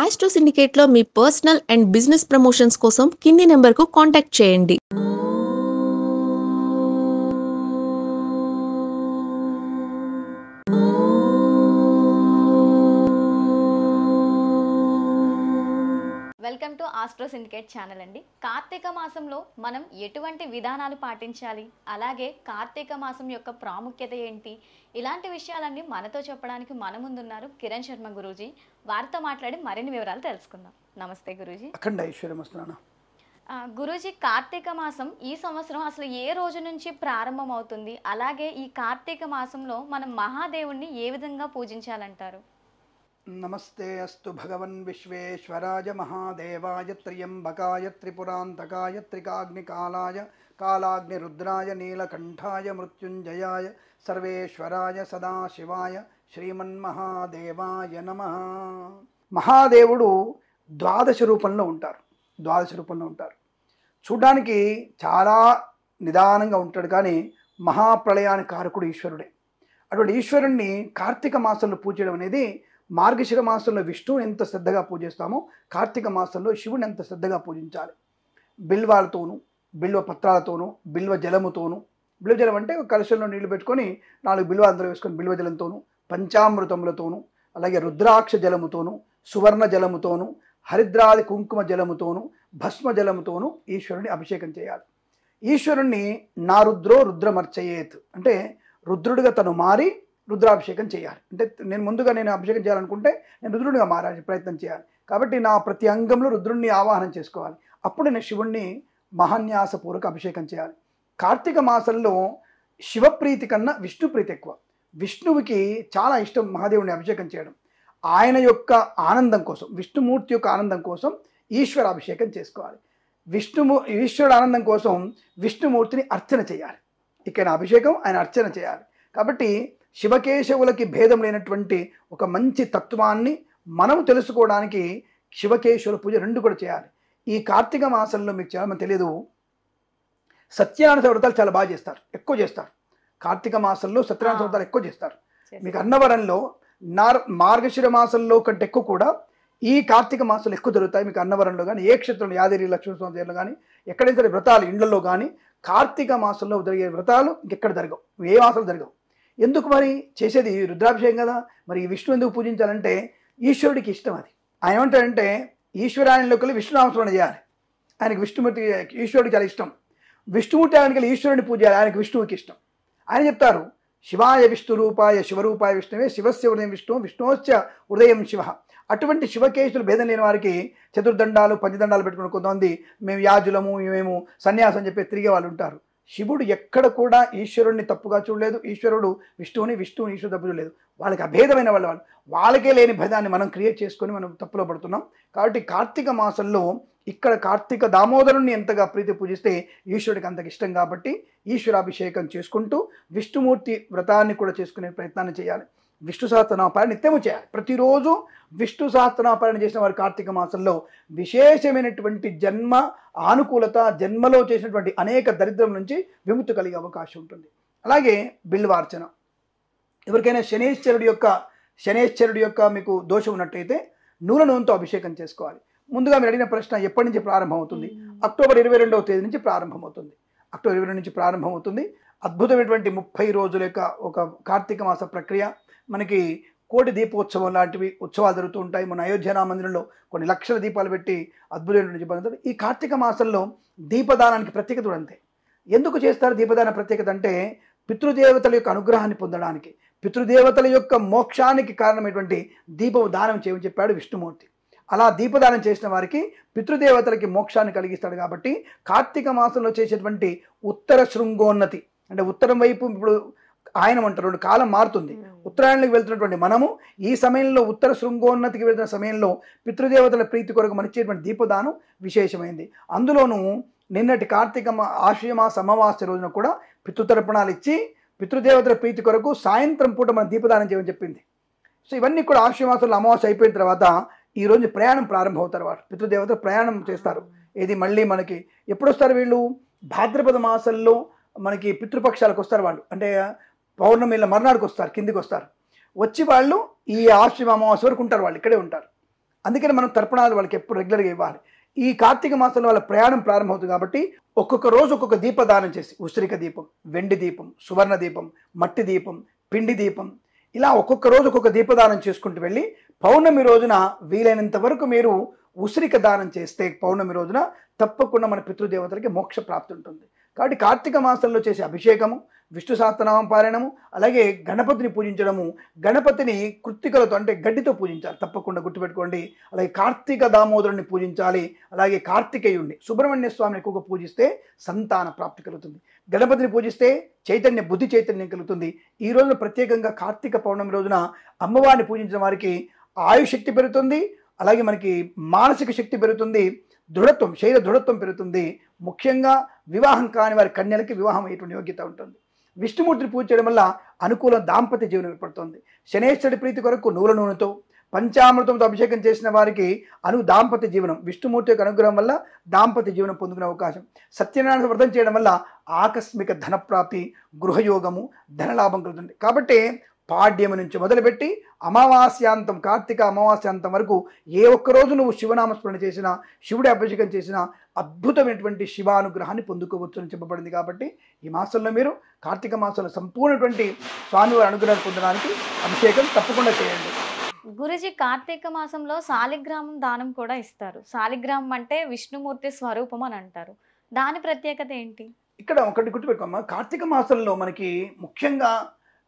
Astro సిండికేట్లో మీ personal and business promotions కోసం కింది నెంబర్కు కాంటాక్ట్ చేయండి. Welcome to Astro Syndicate channel అండి. కార్తీక మాసంలో మనం ఎటువంటి విధానాలు పాటించాలి, అలాగే కార్తీక మాసం యొక్క ప్రాముఖ్యత ఏంటి, ఇలాంటి విషయాలన్నీ మనతో చెప్పడానికి మన ముందున్నారు కిరణ్ శర్మ గురూజీ. వారితో మాట్లాడి మరిన్ని వివరాలు తెలుసుకుందాం. నమస్తే గురూజీ. అఖండ ఐశ్వర్యం వస్తున్నాను. గురూజీ, కార్తీక మాసం ఈ సంవత్సరం అసలు ఏ రోజు నుంచి ప్రారంభం అవుతుంది, అలాగే ఈ కార్తీక మాసంలో మనం మహాదేవుణ్ణి ఏ విధంగా పూజించాలంటారు? నమస్తే అస్తు భగవన్ విశ్వేశ్వరాయ మహాదేవాయ త్ర్యంబకాయ త్రిపురాంతకాయ త్రికాగ్నికాలాయ కాలాగ్నిరుద్రాయ నీలకంఠాయ మృత్యుంజయాయ సర్వేశ్వరాయ సదాశివాయ శ్రీమన్మహాదేవాయ నమః. మహాదేవుడు ద్వాదశ రూపంలో ఉంటారు. చూడ్డానికి చాలా నిదానంగా ఉంటాడు, కానీ మహాప్రళయానికి కారకుడు ఈశ్వరుడే. అటువంటి ఈశ్వరుణ్ణి కార్తీక మాసంలో పూజ అనేది మార్గశిర మాసంలో విష్ణువుని ఎంత శ్రద్ధగా పూజిస్తామో కార్తీక మాసంలో శివుని ఎంత శ్రద్ధగా పూజించాలి. బిల్వాలతోనూ, బిల్వ పత్రాలతోనూ, బిల్వ జలముతోనూ, బిల్వ జలం అంటే ఒక కలశంలో నీళ్లు పెట్టుకొని 4 బిల్వ అందులో వేసుకొని బిల్వ జలంతోనూ, పంచామృతములతోనూ, అలాగే రుద్రాక్ష జలముతోనూ, సువర్ణ జలముతోనూ, హరిద్రాది కుంకుమ జలముతోనూ, భస్మ జలముతోనూ ఈశ్వరుని అభిషేకం చేయాలి. ఈశ్వరుణ్ణి నా రుద్రో రుద్రమర్చయేత్ అంటే రుద్రుడిగా తను మారి రుద్రాభిషేకం చేయాలి. అంటే నేను అభిషేకం చేయాలనుకుంటే నేను రుద్రుడిగా మారాలి, ప్రయత్నం చేయాలి. కాబట్టి నా ప్రతి అంగంలో రుద్రుడిని ఆవాహనం చేసుకోవాలి. అప్పుడు నేను శివుణ్ణి మహాన్యాసపూర్వక అభిషేకం చేయాలి. కార్తీక మాసంలో శివప్రీతి కన్నా విష్ణుప్రీతి ఎక్కువ. విష్ణువుకి చాలా ఇష్టం మహాదేవుని అభిషేకం చేయడం. ఆయన యొక్క ఆనందం కోసం, విష్ణుమూర్తి యొక్క ఆనందం కోసం ఈశ్వర అభిషేకం చేసుకోవాలి. ఈశ్వరుడు ఆనందం కోసం విష్ణుమూర్తిని అర్చన చేయాలి. ఇక్కడ అభిషేకం, ఆయన అర్చన చేయాలి. కాబట్టి శివకేశవులకి భేదం లేనటువంటి ఒక మంచి తత్వాన్ని మనం తెలుసుకోవడానికి శివకేశవుల పూజ 2 కూడా చేయాలి. ఈ కార్తీక మాసంలో మీకు చాలా మంది తెలియదు, సత్యనారాయణ వ్రతాలు చాలా బాగా చేస్తారు, ఎక్కువ చేస్తారు. కార్తీక మాసంలో సత్యనారాయణ వ్రతాలు ఎక్కువ చేస్తారు. మీకు అన్నవరంలో మార్గశిర మాసంలో కంటే ఎక్కువ కూడా ఈ కార్తీక మాసాలు ఎక్కువ జరుగుతాయి. మీకు అన్నవరంలో కానీ, ఏ క్షేత్రంలో యాదగిరి లక్ష్మీస్వామి దగ్గరలో కానీ, ఎక్కడైతే సరే వ్రతాలు ఇళ్లలో కానీ కార్తీక మాసంలో జరిగే వ్రతాలు ఇంకెక్కడ జరగవు, ఏ మాసాలు జరగవు. ఎందుకు మరి? చేసేది రుద్రాభిషేకం కదా. మరి విష్ణు ఎందుకు పూజించాలంటే ఈశ్వరుడికి ఇష్టం అది. ఆయన ఏమంటాడంటే ఈశ్వరాయణలోకి వెళ్ళి విష్ణునామస్మరణ చేయాలి. ఆయనకి విష్ణుమూర్తి, ఈశ్వరుడికి చాలా ఇష్టం. విష్ణుమూర్తి ఆయనకి వెళ్ళి ఈశ్వరుడిని పూజ చేయాలి, ఆయనకి విష్ణువుకి ఇష్టం. ఆయన చెప్తారు, శివాయ విష్ణురూపాయ శివరూపాయ విష్ణువే శివస్య హృదయం విష్ణు విష్ణోశ్చ హృదయం శివ. అటువంటి శివకేశులు భేదం లేని వారికి చతుర్దండాలు, పంచదండాలు పెట్టుకుని కొంతమంది మేము యాజులము, మేము సన్యాసం చెప్పి తిరిగే వాళ్ళు ఉంటారు. శివుడు ఎక్కడ కూడా ఈశ్వరుణ్ణి తప్పుగా చూడలేదు, ఈశ్వరుడు విష్ణువుని ఈశ్వరుడు తప్పు చూడలేదు. వాళ్ళకి అభేదమైన వాళ్ళకే లేని భేదాన్ని మనం క్రియేట్ చేసుకొని మనం తప్పులో పడుతున్నాం. కాబట్టి కార్తీక మాసంలో ఇక్కడ కార్తీక దామోదరుణ్ణి ఎంతగా ప్రీతి పూజిస్తే ఈశ్వరుడికి అంతకు ఇష్టం. కాబట్టి ఈశ్వరాభిషేకం చేసుకుంటూ విష్ణుమూర్తి వ్రతాన్ని కూడా చేసుకునే ప్రయత్నాన్ని చేయాలి. విష్ణు సహస్రనామపారాయణ నిత్యము చేయాలి. ప్రతిరోజు విష్ణు సహస్రనామపారాయణ చేసిన వారి కార్తీక మాసంలో విశేషమైనటువంటి జన్మ ఆనుకూలత, జన్మలో చేసినటువంటి అనేక దరిద్రం నుంచి విముక్తి కలిగే అవకాశం ఉంటుంది. అలాగే బిల్వార్చన. ఎవరికైనా శనేశ్వరుడి యొక్క మీకు దోషం ఉన్నట్టయితే నూనెతో అభిషేకం చేసుకోవాలి. ముందుగా మీరు అడిగిన ప్రశ్న ఎప్పటి నుంచి ప్రారంభం అవుతుంది? అక్టోబర్ 22వ తేదీ నుంచి ప్రారంభమవుతుంది. అక్టోబర్ 22 నుంచి ప్రారంభమవుతుంది. అద్భుతమైనటువంటి 30 రోజుల యొక్క ఒక కార్తీక మాస ప్రక్రియ. మనకి కోటి దీపోత్సవం లాంటివి ఉత్సవాలు జరుగుతూ ఉంటాయి. మన అయోధ్య రామ మందిరంలో కొన్ని లక్షల దీపాలు పెట్టి అద్భుతమైనటువంటి దీపాలు. ఈ కార్తీక మాసంలో దీపదానానికి ప్రత్యేకత కూడా అంతే. ఎందుకు చేస్తారు దీపదాన ప్రత్యేకత అంటే పితృదేవతల యొక్క అనుగ్రహాన్ని పొందడానికి, పితృదేవతల యొక్క మోక్షానికి కారణమైనటువంటి దీపదానం చేయమని చెప్పాడు విష్ణుమూర్తి. అలా దీపదానం చేసిన వారికి పితృదేవతలకి మోక్షాన్ని కలిగిస్తాడు. కాబట్టి కార్తీక మాసంలో చేసేటువంటి ఉత్తర శృంగోన్నతి అంటే ఉత్తరం వైపు ఇప్పుడు ఆయన అంటారు, 2 కాలం మారుతుంది. ఉత్తరాయణకి వెళ్తున్నటువంటి మనము ఈ సమయంలో ఉత్తర శృంగోన్నతికి వెళ్తున్న సమయంలో పితృదేవతల ప్రీతి కొరకు మనచ్చేటువంటి దీపదానం విశేషమైంది. అందులోనూ నిన్నటి కార్తీక ఆశ్వయ మాస అమావాస్య రోజున కూడా పితృతర్పణాలు ఇచ్చి పితృదేవతల ప్రీతి కొరకు సాయంత్రం పూట మనం దీపదానం చేయమని చెప్పింది. సో ఇవన్నీ కూడా ఆశ్వయ మాసంలో అమావాస్య అయిపోయిన తర్వాత ఈ రోజు ప్రయాణం ప్రారంభం అవుతారు. వారు పితృదేవతలు ప్రయాణం చేస్తారు. ఇది మళ్ళీ మనకి ఎప్పుడు వస్తారు వీళ్ళు? భాద్రపద మాసంలో మనకి పితృపక్షాలకు వస్తారు వాళ్ళు. అంటే పౌర్ణమిల మర్నాడుకు వస్తారు, కిందికి వస్తారు. వచ్చి వాళ్ళు ఈ ఆశ్వయుజ అమావాస్య వరకు ఉంటారు, వాళ్ళు ఇక్కడే ఉంటారు. అందుకని మనం తర్పణాలు వాళ్ళకి ఎప్పుడు రెగ్యులర్గా ఇవ్వాలి. ఈ కార్తీక మాసంలో వాళ్ళ ప్రయాణం ప్రారంభమవుతుంది కాబట్టి ఒక్కొక్క రోజు ఒక్కొక్క దీపదానం చేసి, ఉసిరిక దీపం, వెండి దీపం, సువర్ణ దీపం, మట్టి దీపం, పిండి దీపం, ఇలా ఒక్కొక్క రోజు ఒక్కొక్క దీపదానం చేసుకుంటూ వెళ్ళి పౌర్ణమి రోజున వీలైనంత వరకు మీరు ఉసిరిక దానం చేస్తే పౌర్ణమి రోజున తప్పకుండా మన పితృదేవతలకి మోక్ష ప్రాప్తి ఉంటుంది. కాబట్టి కార్తీక మాసంలో చేసే అభిషేకము, విష్ణు సహస్రనామం పారాయణము, అలాగే గణపతిని పూజించడము, గణపతిని కృత్తికలతో అంటే గడ్డితో పూజించాలి తప్పకుండా గుర్తుపెట్టుకోండి. అలాగే కార్తీక దామోదరుని పూజించాలి. అలాగే కార్తికేయుణ్ణి, సుబ్రహ్మణ్య స్వామిని ఎక్కువగా పూజిస్తే సంతాన ప్రాప్తి కలుగుతుంది. గణపతిని పూజిస్తే చైతన్య బుద్ధి చైతన్యం కలుగుతుంది. ఈ రోజున ప్రత్యేకంగా కార్తీక పౌర్ణమి రోజున అమ్మవారిని పూజించిన వారికి ఆయుశక్తి పెరుగుతుంది, అలాగే మనకి మానసిక శక్తి పెరుగుతుంది, దృఢత్వం, శరీర దృఢత్వం పెరుగుతుంది. ముఖ్యంగా వివాహం కాని వారి కన్యలకి వివాహం అయ్యేటువంటి యోగ్యత ఉంటుంది. విష్ణుమూర్తిని పూజ చేయడం వల్ల అనుకూల దాంపత్య జీవనం ఏర్పడుతుంది. శనేశ్వరుడి ప్రీతి కొరకు నువ్వుల నూనెతో పంచామృతంతో అభిషేకం చేసిన వారికి దాంపత్య జీవనం, విష్ణుమూర్తి యొక్క అనుగ్రహం వల్ల దాంపత్య జీవనం పొందుకునే అవకాశం. సత్యనారాయణ వ్రతం చేయడం వల్ల ఆకస్మిక ధనప్రాప్తి, గృహయోగము, ధనలాభం కలుగుతుంది. కాబట్టి పాడ్యము నుంచి మొదలుపెట్టి అమావాస్యాంతం, కార్తీక అమావాస్యాంతం వరకు ఏ ఒక్క రోజు నువ్వు శివనామస్మరణ చేసినా, శివుడి అభిషేకం చేసినా అద్భుతమైనటువంటి శివానుగ్రహాన్ని పొందుకోవచ్చు అని చెప్పబడింది. కాబట్టి ఈ మాసంలో మీరు కార్తీక మాసంలో సంపూర్ణటువంటి స్వామివారి అనుగ్రహాన్ని పొందడానికి అభిషేకం తప్పకుండా చేయండి. గురుజీ, కార్తీక మాసంలో శాలిగ్రామం దానం కూడా ఇస్తారు. శాలిగ్రామం అంటే విష్ణుమూర్తి స్వరూపం అని అంటారు. దాని ప్రత్యేకత ఏంటి? ఇక్కడ ఒకటి గుర్తుపెట్టుకోమ్మా, కార్తీక మాసంలో మనకి ముఖ్యంగా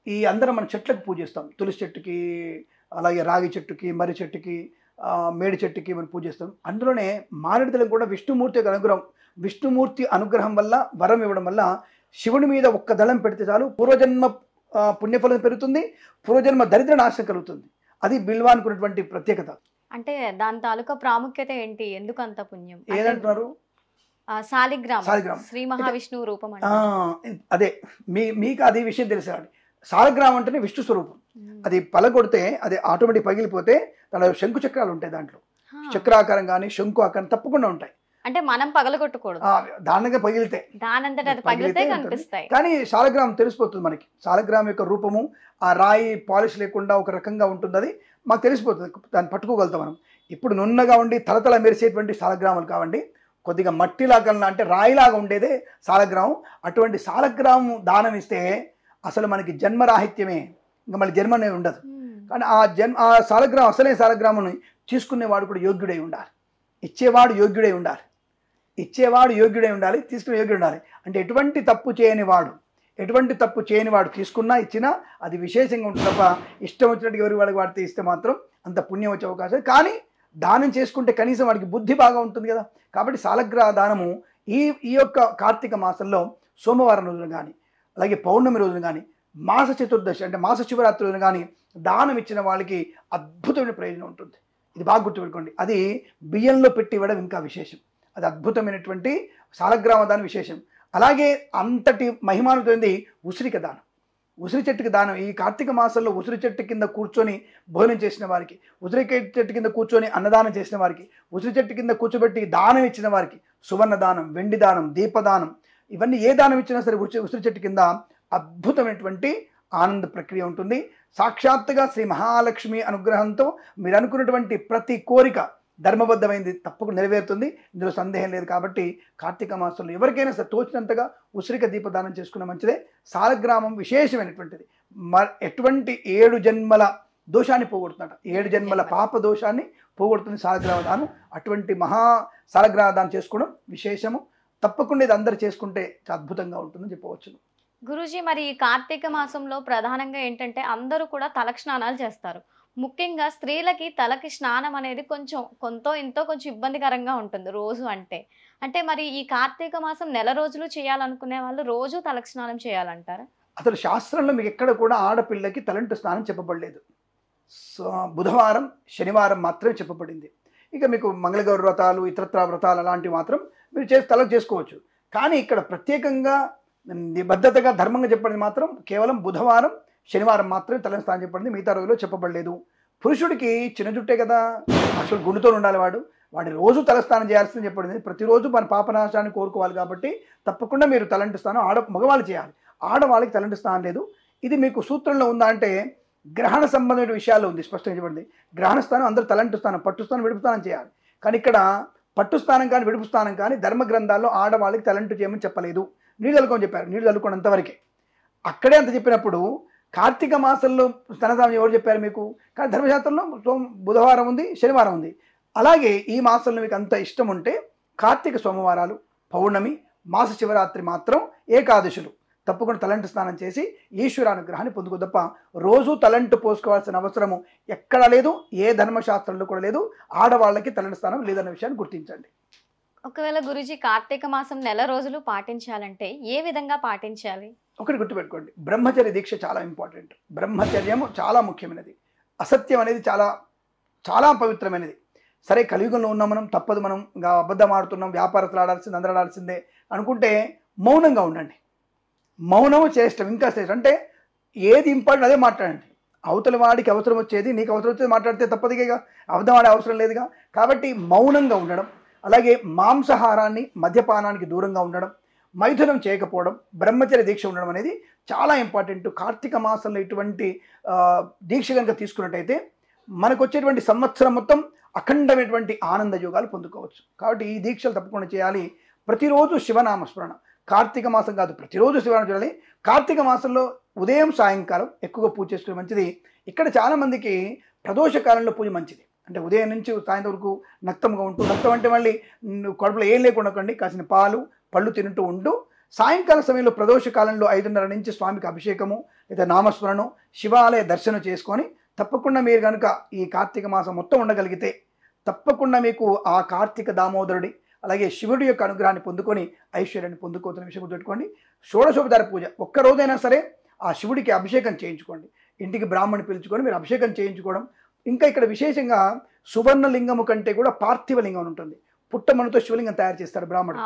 ఈ అందరం మన చెట్లకు పూజిస్తాం. తులసి చెట్టుకి, అలాగే రాగి చెట్టుకి, మర్రి చెట్టుకి, మేడి చెట్టుకి మనం పూజిస్తాం. అందులోనే మారేడుదలకు కూడా విష్ణుమూర్తి యొక్క అనుగ్రహం, విష్ణుమూర్తి అనుగ్రహం వల్ల వరం ఇవ్వడం వల్ల శివుడి మీద ఒక్క దళం పెడితే చాలు పూర్వజన్మ పుణ్యఫలం పెరుగుతుంది, పూర్వజన్మ దరిద్ర నాశనం కలుగుతుంది. అది బిల్వానికి ఉన్నటువంటి ప్రత్యేకత. అంటే దాని తాలూకా ప్రాముఖ్యత ఏంటి? ఎందుకు అంత పుణ్యం? ఏదంటున్నారు? శాలిగ్రామం శ్రీ మహావిష్ణువు రూపం. అదే మీకు అది విషయం తెలుసా? శాలగ్రామం అంటేనే విష్ణు స్వరూపం. అది పలగొడితే అది ఆటోమేటిక్ పగిలిపోతే దాని శంకు చక్రాలు ఉంటాయి. దాంట్లో చక్రాకారం కానీ శంకు ఆకారం తప్పకుండా ఉంటాయి. అంటే మనం పగలగొట్టకూడదు, దానిగా పగిలితే కనిపిస్తాయి. కానీ శాలగ్రామం తెలిసిపోతుంది మనకి. శాలగ్రామం యొక్క రూపము ఆ రాయి పాలిష్ లేకుండా ఒక రకంగా ఉంటుంది. అది మాకు తెలిసిపోతుంది, దాన్ని పట్టుకోగలుగుతాం మనం. ఇప్పుడు నున్నగా ఉండి తలతల మెరిసేటువంటి శాలగ్రామాలు కావండి, కొద్దిగా మట్టిలాగా అంటే రాయిలాగా ఉండేదే శాలగ్రామం. అటువంటి శాలగ్రామం దానం ఇస్తే అసలు మనకి జన్మరాహిత్యమే, ఇంకా మళ్ళీ జన్మ అనేది ఉండదు. కానీ ఆ శాలగ్రామం, అసలే శాలగ్రామం తీసుకునేవాడు కూడా యోగ్యుడై ఉండాలి, ఇచ్చేవాడు యోగ్యుడై ఉండాలి, తీసుకునే యోగ్యుడు ఉండాలి. అంటే ఎటువంటి తప్పు చేయని వాడు తీసుకున్నా ఇచ్చినా అది విశేషంగా ఉంటుంది తప్ప ఇష్టం వచ్చినట్టు ఎవరి వాళ్ళకి వాడితే ఇస్తే మాత్రం అంత పుణ్యం వచ్చే అవకాశం. కానీ దానం చేసుకుంటే కనీసం వాడికి బుద్ధి బాగా ఉంటుంది కదా. కాబట్టి శాలగ్రామ దానము ఈ యొక్క కార్తీక మాసంలో సోమవారం రోజున కానీ, అలాగే పౌర్ణమి రోజున కానీ, మాస చతుర్దశి అంటే మాస శివరాత్రి రోజున కానీ దానం ఇచ్చిన వాళ్ళకి అద్భుతమైన ప్రయోజనం ఉంటుంది. ఇది బాగా గుర్తుపెట్టుకోండి. అది బియ్యంలో పెట్టి ఇవ్వడం ఇంకా విశేషం. అది అద్భుతమైనటువంటి శాలగ్రామ దానం విశేషం. అలాగే అంతటి మహిమానుతోంది ఉసిరిక దానం. ఉసిరి చెట్టుకి దానం ఈ కార్తీక మాసంలో ఉసిరి చెట్టు కింద కూర్చొని భోజనం చేసిన వారికి, ఉసిరికాయ చెట్టు కింద కూర్చొని అన్నదానం చేసిన వారికి, ఉసిరి చెట్టు కింద కూర్చోబెట్టి దానం ఇచ్చిన వారికి సువర్ణ దానం, వెండి దానం, దీపదానం, ఇవన్నీ ఏ దానం ఇచ్చినా సరే ఉసిరి చెట్టు కింద అద్భుతమైనటువంటి ఆనంద ప్రక్రియ ఉంటుంది. సాక్షాత్తుగా శ్రీ మహాలక్ష్మి అనుగ్రహంతో మీరు అనుకున్నటువంటి ప్రతి కోరిక ధర్మబద్ధమైంది తప్పకుండా నెరవేరుతుంది. ఇందులో సందేహం లేదు. కాబట్టి కార్తీక మాసంలో ఎవరికైనా సరే తోచినంతగా ఉసిరిక దీపదానం చేసుకున్న మంచిదే. శాలగ్రామం విశేషమైనటువంటిది. ఎటువంటి 7 జన్మల దోషాన్ని పోగొడుతుందట, 7 జన్మల పాప దోషాన్ని పోగొడుతుంది శాలగ్రామ దానం. అటువంటి మహా శాలగ్రామ దానం చేసుకోవడం విశేషము. తప్పకుండా ఇది అందరు చేసుకుంటే అద్భుతంగా ఉంటుందని చెప్పవచ్చు. గురూజీ, మరి ఈ కార్తీక మాసంలో ప్రధానంగా ఏంటంటే అందరూ కూడా తలకి స్నానాలు చేస్తారు. ముఖ్యంగా స్త్రీలకి తలకి స్నానం అనేది కొంచెం ఇబ్బందికరంగా ఉంటుంది రోజు. అంటే మరి ఈ కార్తీక మాసం నెల రోజులు చేయాలనుకునే వాళ్ళు రోజు తలకి స్నానం చేయాలంటారా? అసలు శాస్త్రంలో మీకు ఎక్కడ కూడా ఆడపిల్లకి తలంటు స్నానం చెప్పబడలేదు. బుధవారం, శనివారం మాత్రమే చెప్పబడింది. ఇక మీకు మంగళగౌరి వ్రతాలు, ఇతరత్ర వ్రతాలు అలాంటివి మాత్రం మీరు తలకు చేసుకోవచ్చు. కానీ ఇక్కడ ప్రత్యేకంగా నిబద్ధతగా ధర్మంగా చెప్పబడింది మాత్రం కేవలం బుధవారం, శనివారం మాత్రమే తలని స్నానం చెప్పబడింది. మిగతా రోజుల్లో చెప్పబడలేదు. పురుషుడికి చిన్న జుట్టే కదా, అసలు గుండుతో ఉండాలి, వాడి రోజు తలస్నానం చేయాల్సిందని చెప్పబడింది. ప్రతిరోజు మన పాపనాశాన్ని కోరుకోవాలి. కాబట్టి తప్పకుండా మీరు తలంటి స్నానం మగవాళ్ళు చేయాలి, ఆడవాళ్ళకి తలంటి స్నానం లేదు. ఇది మీకు సూత్రంలో ఉందా అంటే గ్రహణ సంబంధమైన విషయాల్లో ఉంది, స్పష్టంగా చెప్పండి. గ్రహణ స్థానం అందరూ తలంటు స్థానం, పట్టు స్థానం, విడుపు స్థానం చేయాలి. కానీ ఇక్కడ పట్టు స్థానం కానీ విడుపు స్థానం కానీ ధర్మ గ్రంథాల్లో ఆడవాళ్ళకి తలంటు చేయమని చెప్పలేదు. నీళ్ళు చల్లుకొని చెప్పారు, నీళ్ళు చల్లుకోనంతవరకే. అక్కడే అంత చెప్పినప్పుడు కార్తీక మాసంలో స్తనదానం ఎవరు చెప్పారు మీకు? కానీ ధర్మశాస్త్రంలో బుధవారం ఉంది, శనివారం ఉంది. అలాగే ఈ మాసంలో మీకు అంత ఇష్టం ఉంటే కార్తీక సోమవారాలు, పౌర్ణమి, మాస శివరాత్రి మాత్రం ఏకాదశులు తప్పకుండా తలంటు స్నానం చేసి ఈశ్వరానుగ్రహాన్ని పొందుకో తప్ప రోజు తలంటు పోసుకోవాల్సిన అవసరము ఎక్కడా లేదు, ఏ ధర్మశాస్త్రంలో కూడా లేదు. ఆడవాళ్ళకి తలంటు స్నానం లేదన్న విషయాన్ని గుర్తించండి. ఒకవేళ గురూజీ కార్తీక మాసం నెల రోజులు పాటించాలంటే ఏ విధంగా పాటించాలి? ఒకటి గుర్తుపెట్టుకోండి, బ్రహ్మచర్య దీక్ష చాలా ఇంపార్టెంట్. బ్రహ్మచర్యము చాలా ముఖ్యమైనది. అసత్యం అనేది చాలా చాలా పవిత్రమైనది. సరే కలియుగంలో ఉన్నాం మనం, తప్పదు, మనం ఇంకా అబద్ధం ఆడుతున్నాం, వ్యాపారస్తులు ఆడాల్సింది, అందరూ ఆడాల్సిందే అనుకుంటే మౌనంగా ఉండండి. మౌనము శ్రేష్టం, ఇంకా శ్రేష్టం. అంటే ఏది ఇంపార్టెంట్ అదే మాట్లాడండి. అవతల వాడికి అవసరం వచ్చేది నీకు అవసరం వచ్చేది మాట్లాడితే తప్పదుగా, అబద్ధం ఆడే అవసరం లేదుగా. కాబట్టి మౌనంగా ఉండడం, అలాగే మాంసాహారాన్ని, మద్యపానానికి దూరంగా ఉండడం, మైథునం చేయకపోవడం, బ్రహ్మచర్య దీక్ష ఉండడం అనేది చాలా ఇంపార్టెంట్. కార్తీక మాసంలో ఇటువంటి దీక్ష కనుక తీసుకున్నట్టయితే మనకు వచ్చేటువంటి సంవత్సరం మొత్తం అఖండమైనటువంటి ఆనంద యోగాలు పొందుకోవచ్చు. కాబట్టి ఈ దీక్షలు తప్పకుండా చేయాలి. ప్రతిరోజు శివనామస్మరణ, కార్తీక మాసం కాదు ప్రతిరోజు శివనామం చేయాలి. కార్తీక మాసంలో ఉదయం సాయంకాలం ఎక్కువగా పూజ చేసుకునే మంచిది. ఇక్కడ చాలామందికి ప్రదోష కాలంలో పూజ మంచిది. అంటే ఉదయం నుంచి సాయంత్రం వరకు నక్తంగా ఉంటూ, నక్తం అంటే మళ్ళీ కడుపులో ఏం లేకుండా కండి, కాసిన పాలు పళ్ళు తింటూ ఉంటూ సాయంకాల సమయంలో ప్రదోష కాలంలో 5:30 నుంచి స్వామికి అభిషేకము లేదా నామస్మరణం, శివాలయ దర్శనం చేసుకొని తప్పకుండా మీరు కనుక ఈ కార్తీక మాసం మొత్తం ఉండగలిగితే తప్పకుండా మీకు ఆ కార్తీక దామోదరుడి అలాగే శివుడి యొక్క అనుగ్రహాన్ని పొందుకొని ఐశ్వర్యాన్ని పొందుకోతున్న విషయం గుర్తుపెట్టుకోండి. షోడశోపచార పూజ ఒక్కరోజైనా సరే ఆ శివుడికి అభిషేకం చేయించుకోండి. ఇంటికి బ్రాహ్మణి పిలుచుకొని మీరు అభిషేకం చేయించుకోవడం. ఇంకా ఇక్కడ విశేషంగా సువర్ణలింగము కంటే కూడా పార్థివ లింగం ఉంటుంది. పుట్టమనుతో శివలింగం తయారు చేస్తారు బ్రాహ్మణుడు.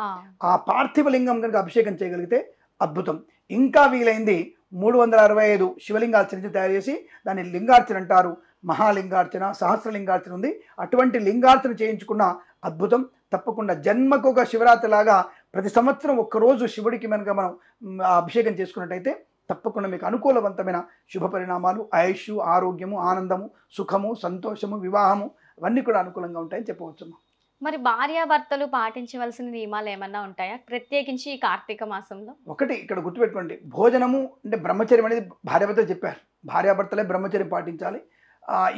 ఆ పార్థివ లింగం కనుక అభిషేకం చేయగలిగితే అద్భుతం. ఇంకా వీలైంది 365 శివలింగార్చన తయారు చేసి దాన్ని లింగార్చన అంటారు. మహాలింగార్చన, సహస్రలింగార్చన ఉంది. అటువంటి లింగార్చన చేయించుకున్న అద్భుతం. తప్పకుండా జన్మకు ఒక శివరాత్రి లాగా ప్రతి సంవత్సరం ఒక్కరోజు శివుడికి కనుక మనం అభిషేకం చేసుకున్నట్టయితే తప్పకుండా మీకు అనుకూలవంతమైన శుభ పరిణామాలు, ఆయుష్, ఆరోగ్యము, ఆనందము, సుఖము, సంతోషము, వివాహము అవన్నీ కూడా అనుకూలంగా ఉంటాయని చెప్పవచ్చు. మరి భార్యాభర్తలు పాటించవలసిన నియమాలు ఏమన్నా ఉంటాయా ప్రత్యేకించి ఈ కార్తీక మాసంలో? ఒకటి ఇక్కడ గుర్తుపెట్టుకోండి, భోజనము అంటే బ్రహ్మచర్యం అనేది భార్యాభర్తలు చెప్పారు. భార్యాభర్తలే బ్రహ్మచర్యం పాటించాలి.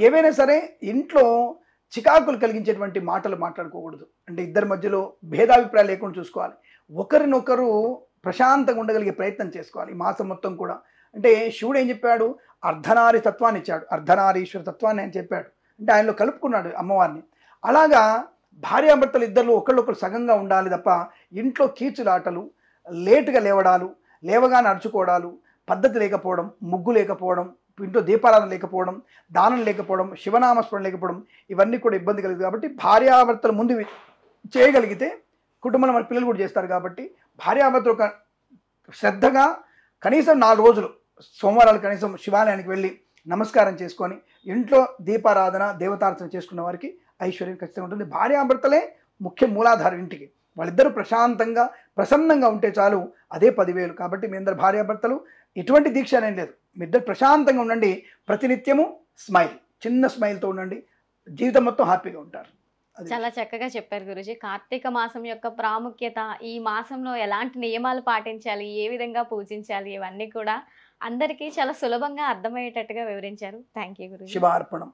ఏవైనా సరే ఇంట్లో చికాకులు కలిగించేటువంటి మాటలు మాట్లాడుకోకూడదు. అంటే ఇద్దరి మధ్యలో భేదాభిప్రాయాలు లేకుండా చూసుకోవాలి. ఒకరినొకరు ప్రశాంతంగా ఉండగలిగే ప్రయత్నం చేసుకోవాలి ఈ మాసం మొత్తం కూడా. అంటే శివుడు ఏం చెప్పాడు? అర్ధనారి తత్వాన్ని ఇచ్చాడు, అర్ధనారీశ్వర తత్వాన్ని ఆయన చెప్పాడు. అంటే ఆయనలో కలుపుకున్నాడు అమ్మవారిని. అలాగా భార్యాభర్తలు ఇద్దరు ఒకళ్ళొకరు సగంగా ఉండాలి తప్ప ఇంట్లో కీచులాటలు, లేటుగా లేవడాలు, లేవగానే అరుచుకోవడాలు, పద్ధతి లేకపోవడం, ముగ్గు లేకపోవడం, ఇంట్లో దీపారాధన లేకపోవడం, దానం లేకపోవడం, శివనామస్మరణ లేకపోవడం ఇవన్నీ కూడా ఇబ్బంది కలుగుతుంది. కాబట్టి భార్యాభర్తలు ముందు చేయగలిగితే కుటుంబంలో మన పిల్లలు కూడా చేస్తారు. కాబట్టి భార్యాభర్తలు ఒక శ్రద్ధగా కనీసం 4 రోజులు సోమవారాలు కనీసం శివాలయానికి వెళ్ళి నమస్కారం చేసుకొని ఇంట్లో దీపారాధన, దేవతార్చన చేసుకున్న వారికి ఐశ్వర్యం ఖచ్చితంగా ఉంటుంది. భార్యాభర్తలే ముఖ్య మూలాధారం ఇంటికి. వాళ్ళిద్దరూ ప్రశాంతంగా ప్రసన్నంగా ఉంటే చాలు, అదే 10,000. కాబట్టి మీ అందరు భార్యాభర్తలు ఎటువంటి దీక్ష అనేది లేదు, మీ ఇద్దరు ప్రశాంతంగా ఉండండి. ప్రతినిత్యము స్మైల్, చిన్న స్మైల్తో ఉండండి, జీవితం మొత్తం హ్యాపీగా ఉంటారు. చాలా చక్కగా చెప్పారు గురూజీ. కార్తీక మాసం యొక్క ప్రాముఖ్యత, ఈ మాసంలో ఎలాంటి నియమాలు పాటించాలి, ఏ విధంగా పూజించాలి, ఇవన్నీ కూడా అందరికీ చాలా సులభంగా అర్థమయ్యేటట్టుగా వివరించారు. Thank you guruji. శివార్పణం.